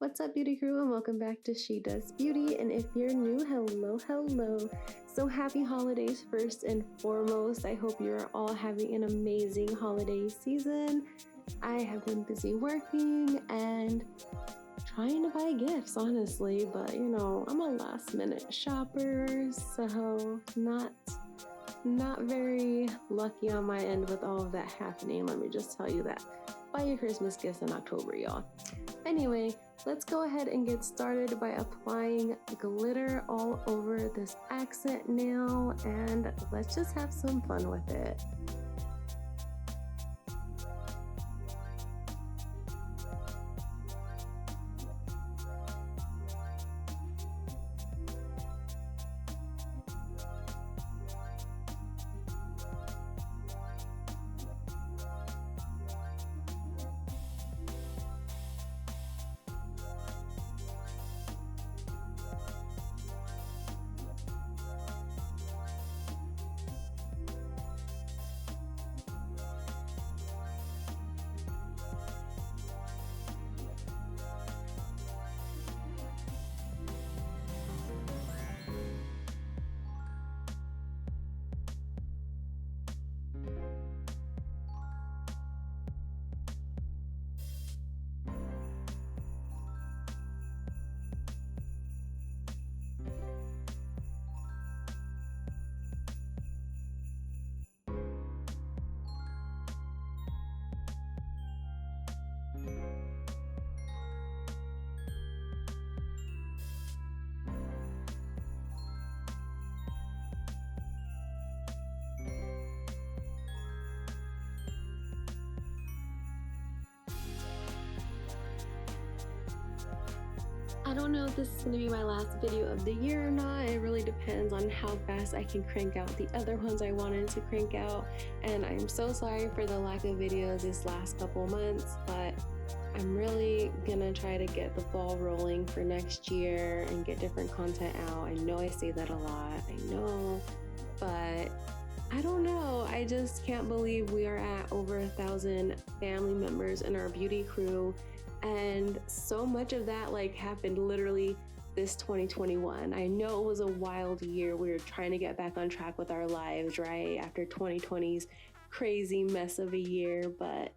What's up, beauty crew, and welcome back to She Does Beauty. And if you're new, hello. So happy holidays first and foremost. I hope you're all having an amazing holiday season. I have been busy working and trying to buy gifts, honestly, but you know, I'm a last minute shopper, so not very lucky on my end with all of that happening. Let me just tell you that. Buy your Christmas gifts in October, y'all. Anyway, let's go ahead and get started by applying glitter all over this accent nail, and let's just have some fun with it. I don't know if this is going to be my last video of the year or not. It really depends on how fast I can crank out the other ones I wanted to crank out. And I'm so sorry for the lack of videos this last couple months, but I'm really gonna try to get the ball rolling for next year and get different content out. I know I say that a lot, I know, but I don't know. I just can't believe we are at over 1,000 family members in our beauty crew. And so much of that happened literally this 2021. I know it was a wild year. We were trying to get back on track with our lives, right? After 2020's crazy mess of a year. But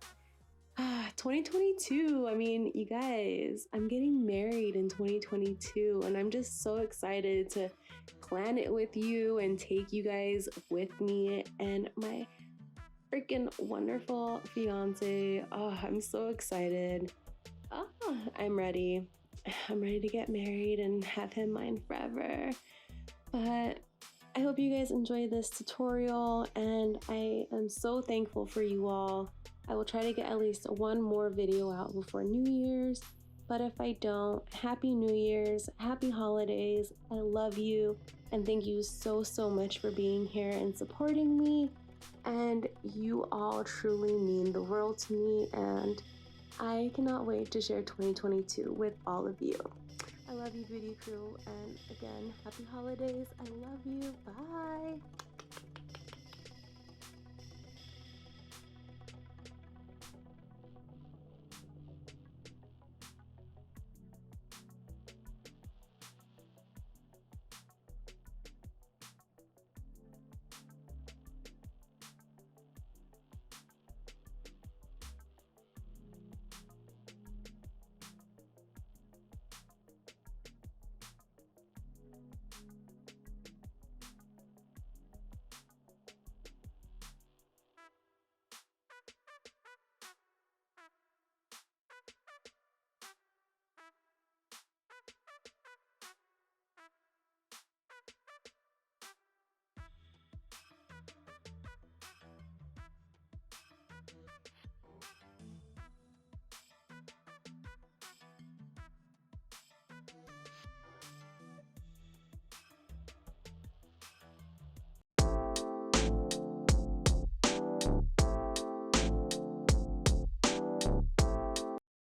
2022, I mean, you guys, I'm getting married in 2022 and I'm just so excited to plan it with you and take you guys with me and my freaking wonderful fiance. Oh, I'm so excited. Oh, I'm ready. I'm ready to get married and have him mine forever. But I hope you guys enjoy this tutorial, and I am so thankful for you all. I will try to get at least one more video out before New Year's, but if I don't, Happy New Year's, Happy Holidays. I love you, and thank you so much for being here and supporting me. And you all truly mean the world to me, and I cannot wait to share 2022 with all of you. I love you, beauty crew, and again, happy holidays. I love you. Bye.